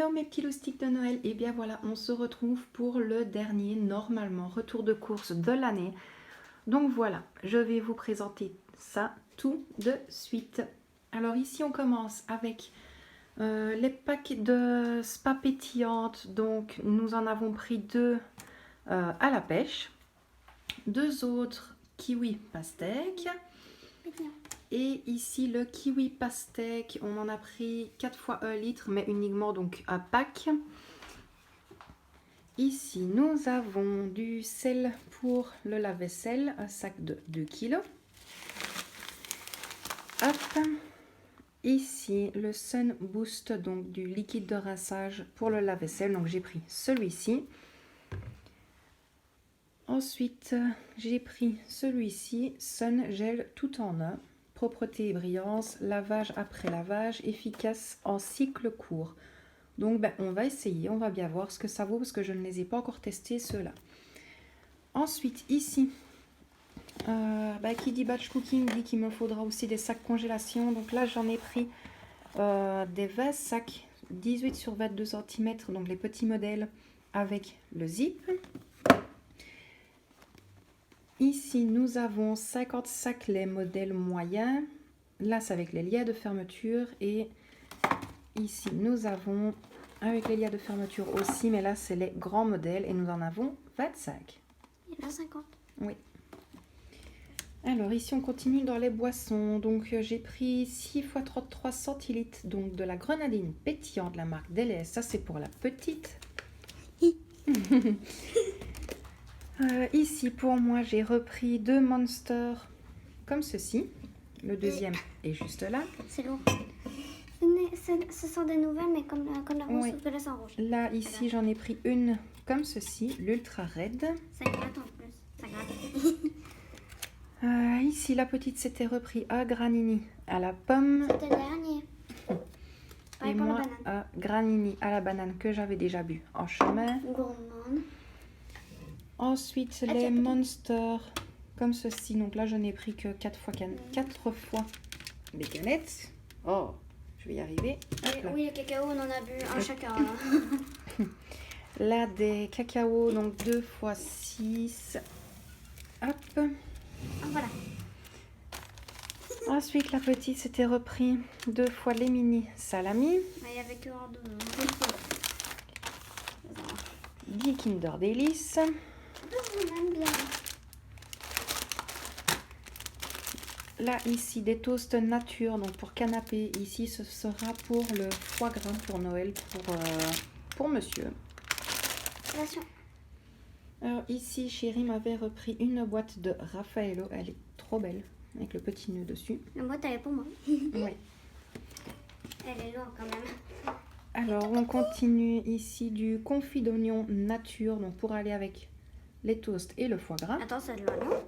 Hello mes petits loustiques de Noël, et bien voilà, on se retrouve pour le dernier, normalement, retour de course de l'année. Donc voilà, je vais vous présenter ça tout de suite. Alors ici on commence avec les paquets de spa pétillantes. Donc nous en avons pris deux à la pêche, deux autres kiwi pastèque. Et ici le kiwi pastèque, on en a pris 4 fois 1 litre, mais uniquement donc à pack. Ici nous avons du sel pour le lave-vaisselle, un sac de 2 kg. Hop. Ici le Sun Boost, donc du liquide de rinçage pour le lave-vaisselle, donc j'ai pris celui-ci. Ensuite j'ai pris celui-ci, Sun Gel tout en un. Propreté et brillance, lavage après lavage, efficace en cycle court. Donc on va essayer, on va bien voir ce que ça vaut parce que je ne les ai pas encore testés ceux-là. Ensuite ici, qui dit batch cooking dit qu'il me faudra aussi des sacs congélation. Donc là j'en ai pris des 20 sacs 18 sur 22 cm, donc les petits modèles avec le zip. Ici, nous avons 50 sacs, les modèles moyens. Là, c'est avec les liens de fermeture. Et ici, nous avons avec les liens de fermeture aussi. Mais là, c'est les grands modèles. Et nous en avons 25. Il y en a 50. Oui. Alors, ici, on continue dans les boissons. Donc, j'ai pris 6 x 33 centilitres. Donc, de la grenadine pétillante de la marque Deleuze. Ça, c'est pour la petite. Ici pour moi j'ai repris 2 Monster comme ceci. Le deuxième est juste là. C'est lourd. Ce sont des nouvelles mais comme la rose, sauf que là c'est en rouge. Là ici j'en ai pris une comme ceci, l'Ultra Red. Ça gratte en plus. Ça gratte. Ici la petite s'était repris à Granini à la pomme. C'était le dernier. Et moi à Granini à la banane que j'avais déjà bu en chemin. Gourmande. Ensuite, les Monster comme ceci. Donc là, je n'ai pris que 4 fois des canettes. Oh, je vais y arriver. Oui, le cacao, on en a bu un chacun. Là, des cacao, donc 2 x 6. Hop. Voilà. Ensuite, la petite s'était repris 2 fois les mini salami. Il y avait que en 2. 10 Kinder Délice. Là ici des toasts nature, donc pour canapé. Ici ce sera pour le foie gras pour Noël pour monsieur. Alors ici chérie m'avait repris une boîte de Raffaello, elle est trop belle avec le petit nœud dessus. La boîte elle est pour moi. Oui. Elle est lourde quand même. Alors on continue ici du confit d'oignon nature, donc pour aller avec les toasts et le foie gras. Attends, c'est de l'oignon.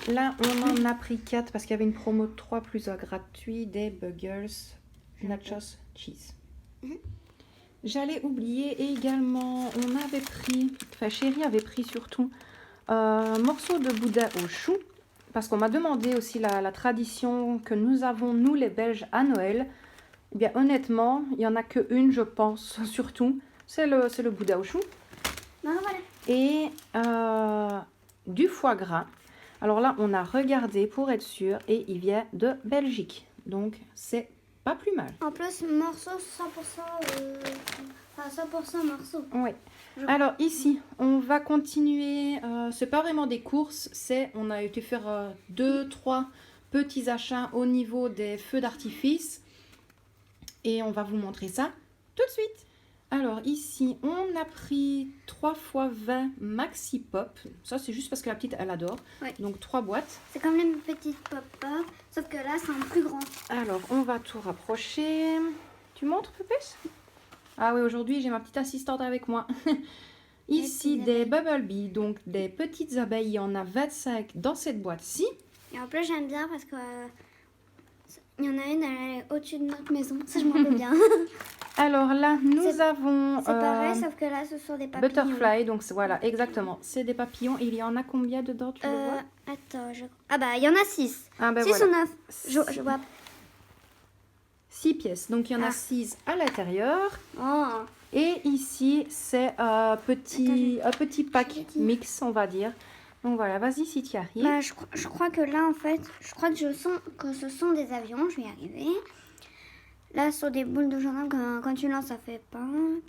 Là, on en a pris 4 parce qu'il y avait une promo de 3 plus 1 gratuit des burgers nachos cheese. J'allais oublier également, on avait pris, enfin chérie avait pris surtout un morceau de boudin au chou parce qu'on m'a demandé aussi la tradition que nous avons, nous les Belges, à Noël. Eh bien honnêtement, il n'y en a qu'une, je pense, surtout, c'est le boudin au chou. Voilà. Et du foie gras. Alors là, on a regardé pour être sûr et il vient de Belgique. Donc, c'est pas plus mal. En plus, morceau 100%, 100% morceau. Oui. Alors ici, on va continuer. C'est pas vraiment des courses. On a été faire 2-3 petits achats au niveau des feux d'artifice. Et on va vous montrer ça tout de suite. Alors ici, on a pris 3 x 20 Maxi Pop. Ça, c'est juste parce que la petite, elle adore. Ouais. Donc 3 boîtes. C'est comme les petites pop-up, sauf que là, c'est un plus grand. Alors, on va tout rapprocher. Tu montres, Pépès? Ah oui, aujourd'hui, j'ai ma petite assistante avec moi. Ici, des Bumblebee, donc des petites abeilles. Il y en a 25 dans cette boîte-ci. Et en plus, j'aime bien parce que il y en a une, elle est au-dessus de notre maison. Ça, je m'en rappelle bien. Alors là, nous avons... C'est pareil, sauf que là, ce sont des papillons. Butterfly, donc voilà, exactement. C'est des papillons. Il y en a combien dedans, tu le vois? Attends, ah bah, il y en a 6. Ah ben 6 voilà. ou 9 je vois. 6 pièces. Donc, il y en a Ah. 6 à l'intérieur. Oh. Et ici, c'est un petit pack je l'ai dit. mix, on va dire. Donc, voilà, vas-y si tu y arrives. Bah, je crois que là, en fait, je crois que je sens que ce sont des avions. Je vais y arriver. Là, sur des boules de jardin, quand tu lances, ça fait pas.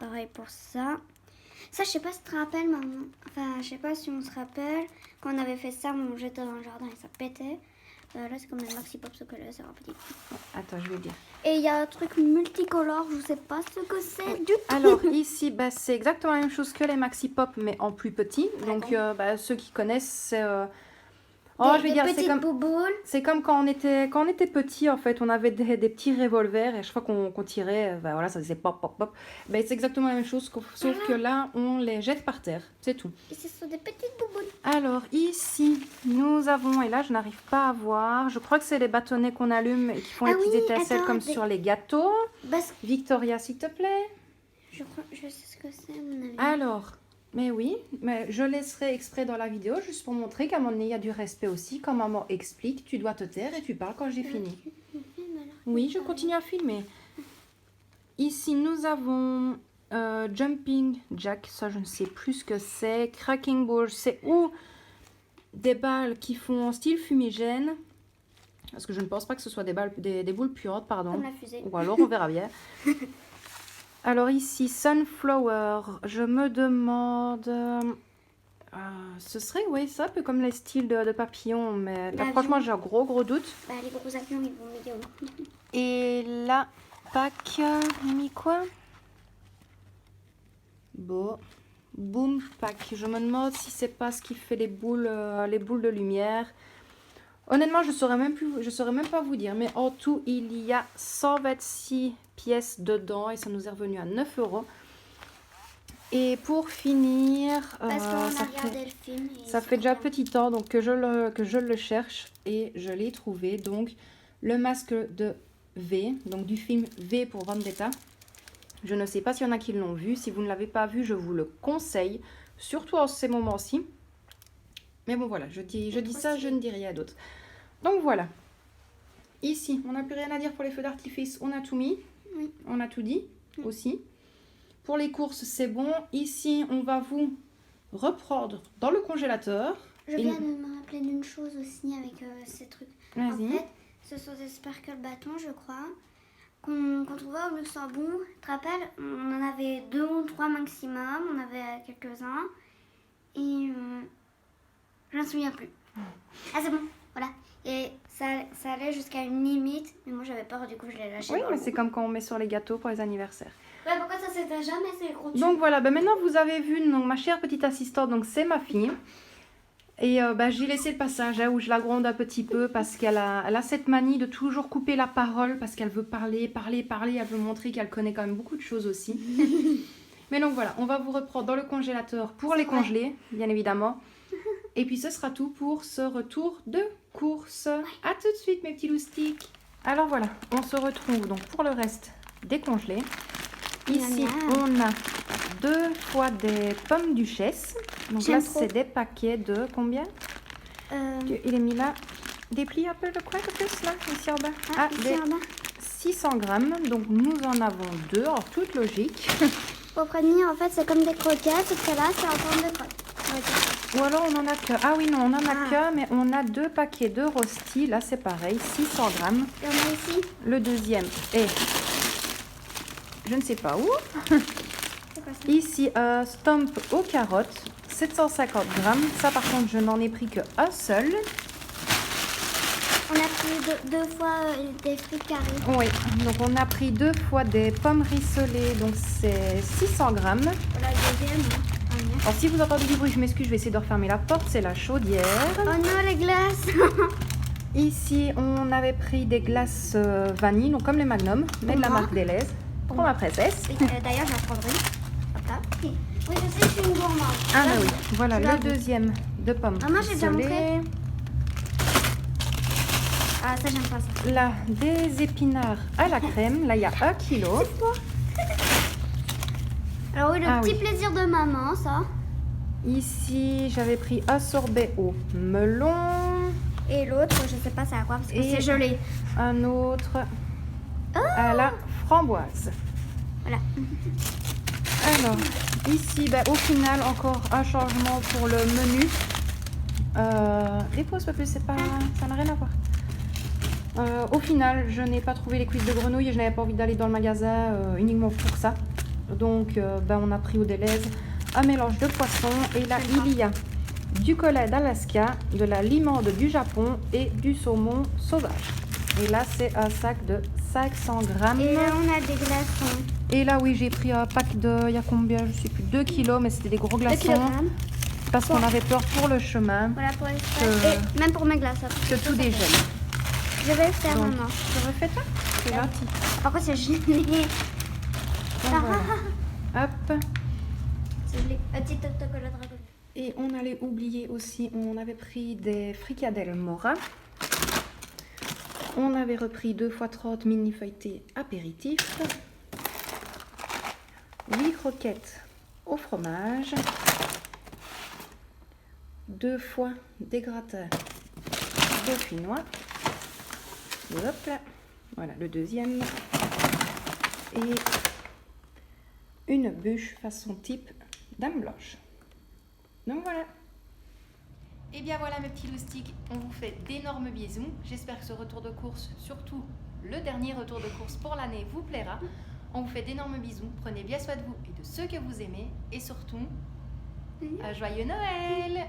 Pareil pour ça. Ça, je sais pas si tu te rappelles, maman. Enfin, je sais pas si on se rappelle. Quand on avait fait ça, on jetait dans le jardin et ça pétait. Là, c'est comme un maxi pop, ce que là, c'est un petit. Attends, je vais dire. Et il y a un truc multicolore, je sais pas ce que c'est du tout. Alors, ici, bah, c'est exactement la même chose que les Maxi Pop, mais en plus petit. Donc, bah, ceux qui connaissent, c'est... je vais dire, c'est comme quand on était petit, en fait, on avait des petits revolvers et chaque fois qu'on tirait, bah, voilà, ça faisait pop, pop, pop. Bah, c'est exactement la même chose, sauf que là, on les jette par terre, c'est tout. Et ce sont des petites bouboules. Alors, ici, nous avons, et là, je n'arrive pas à voir, je crois que c'est les bâtonnets qu'on allume et qui font Ah les petites oui, étincelles attends, comme sur les gâteaux. Parce Victoria, s'il te plaît. je sais ce que c'est, à mon avis. Alors, mais oui, mais je laisserai exprès dans la vidéo juste pour montrer qu'à un moment donné, il y a du respect aussi. Quand maman explique, tu dois te taire et tu parles quand j'ai fini. Oui, je continue à filmer. Ici, nous avons Jumping Jack, ça je ne sais plus ce que c'est. Cracking Ball, c'est ou des balles qui font style fumigène. Parce que je ne pense pas que ce soit des boules puantes, pardon. Comme la fusée. Ou alors on verra bien. Alors ici, Sunflower, je me demande... ce serait, oui, ça, un peu comme les styles de papillons, mais là, franchement, j'ai un gros doute. Bah, les gros avions, ils vont médium. Et là, pack, on a mis quoi? Bon, Boom Pack. Je me demande si c'est pas ce qui fait les boules de lumière. Honnêtement, je saurais même pas vous dire, mais en tout, il y a 126 pièces dedans et ça nous est revenu à 9 €. Et pour finir, Parce qu'on a regardé le film. ça fait déjà un petit temps donc que je le cherche et je l'ai trouvé. Donc, le masque de V, donc du film V pour Vendetta. Je ne sais pas s'il y en a qui l'ont vu. Si vous ne l'avez pas vu, je vous le conseille, surtout en ces moments-ci. Mais bon, voilà, je dis ça, je ne dis rien d'autre. Donc voilà. Ici, on n'a plus rien à dire pour les feux d'artifice. On a tout mis. Oui. On a tout dit aussi. Pour les courses, c'est bon. Ici, on va vous reprendre dans le congélateur. Je viens de me rappeler d'une chose aussi avec ces trucs. En Vas-y. fait, ce sont des sparkle bâtons, je crois, qu'on trouvait au Luxembourg. Tu te rappelles, on en avait 2 ou 3 maximum. On avait quelques-uns. Et je ne me souviens plus. Ah, c'est bon, voilà. Et ça allait jusqu'à une limite. Mais moi, j'avais peur, du coup, je l'ai lâché. Oui, mais c'est comme quand on met sur les gâteaux pour les anniversaires. Ouais, pourquoi ça s'éteint jamais, ces gros tubes? Donc voilà, ben maintenant vous avez vu donc, ma chère petite assistante, donc c'est ma fille. Et j'ai laissé le passage où je la gronde un petit peu parce qu'elle a cette manie de toujours couper la parole parce qu'elle veut parler, elle veut montrer qu'elle connaît quand même beaucoup de choses aussi. Mais donc voilà, on va vous reprendre dans le congélateur pour les congeler, bien évidemment. Et puis ce sera tout pour ce retour de course. À tout de suite mes petits loustiques. Alors voilà, on se retrouve donc pour le reste décongelé. Ici, on a 2 fois des pommes duchesse. Donc là, c'est des paquets de combien? Il est mis là. Déplie un peu le coin de plus, là, ici en bas. Ici en bas. 600 grammes. Donc nous en avons 2, en toute logique. Pour prévenir, en fait, c'est comme des croquettes, sauf que là, c'est en forme de crotte. Ou alors on en a que... Ah oui, non, on en a que, mais on a 2 paquets de rosti. Là, c'est pareil, 600 grammes. Et on a ici. Le deuxième est... Je ne sais pas où. C'est quoi ça? Ici, stomp aux carottes, 750 grammes. Ça, par contre, je n'en ai pris qu'un seul. On a pris 2 fois des fruits carrés. Oui, donc on a pris 2 fois des pommes rissolées, donc c'est 600 grammes. Voilà le deuxième. Alors, si vous entendez du bruit, je m'excuse, je vais essayer de refermer la porte, c'est la chaudière. Oh non, les glaces. Ici, on avait pris des glaces vanille, donc comme les Magnum, mais de la marque Deleuze. Pour ma princesse. Oui, d'ailleurs, j'en prendrai. Hop là. Oui, je sais que je suis une gourmande. Ah, bah oui. Voilà, le deuxième de pommes Maman, j'ai déjà montré. rissolées. Ah, ça, j'aime pas ça. Là, des épinards à la crème. Là, il y a 1 kilo. Alors oui, le petit plaisir de maman, ça. Ici, j'avais pris un sorbet au melon. Et l'autre, je sais pas c'est à quoi, parce que c'est gelé. Un autre à la framboise. Voilà. Alors, ici, au final, encore un changement pour le menu. Les pauses pas plus, c'est pas, ça n'a rien à voir. Au final, je n'ai pas trouvé les cuisses de grenouille et je n'avais pas envie d'aller dans le magasin uniquement pour ça. Donc, on a pris au Delhaize un mélange de poissons. Et là, il y a du collet d'Alaska, de la limande du Japon et du saumon sauvage. Et là, c'est un sac de 500 grammes. Et là, on a des glaçons. Et là, oui, j'ai pris un pack de, il y a combien, je sais plus, 2 kilos, mais c'était des gros 2 glaçons. kilogrammes. Parce qu'on avait peur pour le chemin Voilà pour les steaks. Et même pour mes glaces. que tout dégèle. Je vais le faire, Donc, maman. tu refais toi? C'est Ah. gentil. Par contre, c'est gelé. Donc, voilà. Hop. C'est gelé. Petit autocollant dragon. Et on allait oublier aussi, on avait pris des fricadelles Mora. On avait repris 2 x 30 mini feuilletés apéritifs. 8 croquettes au fromage. 2 fois des gratins dauphinois. Hop là. Voilà le deuxième. Et une bûche façon type dame blanche. Donc voilà. Et bien voilà mes petits loustiques, on vous fait d'énormes bisous. J'espère que ce retour de course, surtout le dernier retour de course pour l'année, vous plaira. On vous fait d'énormes bisous, prenez bien soin de vous et de ceux que vous aimez. Et surtout, un joyeux Noël!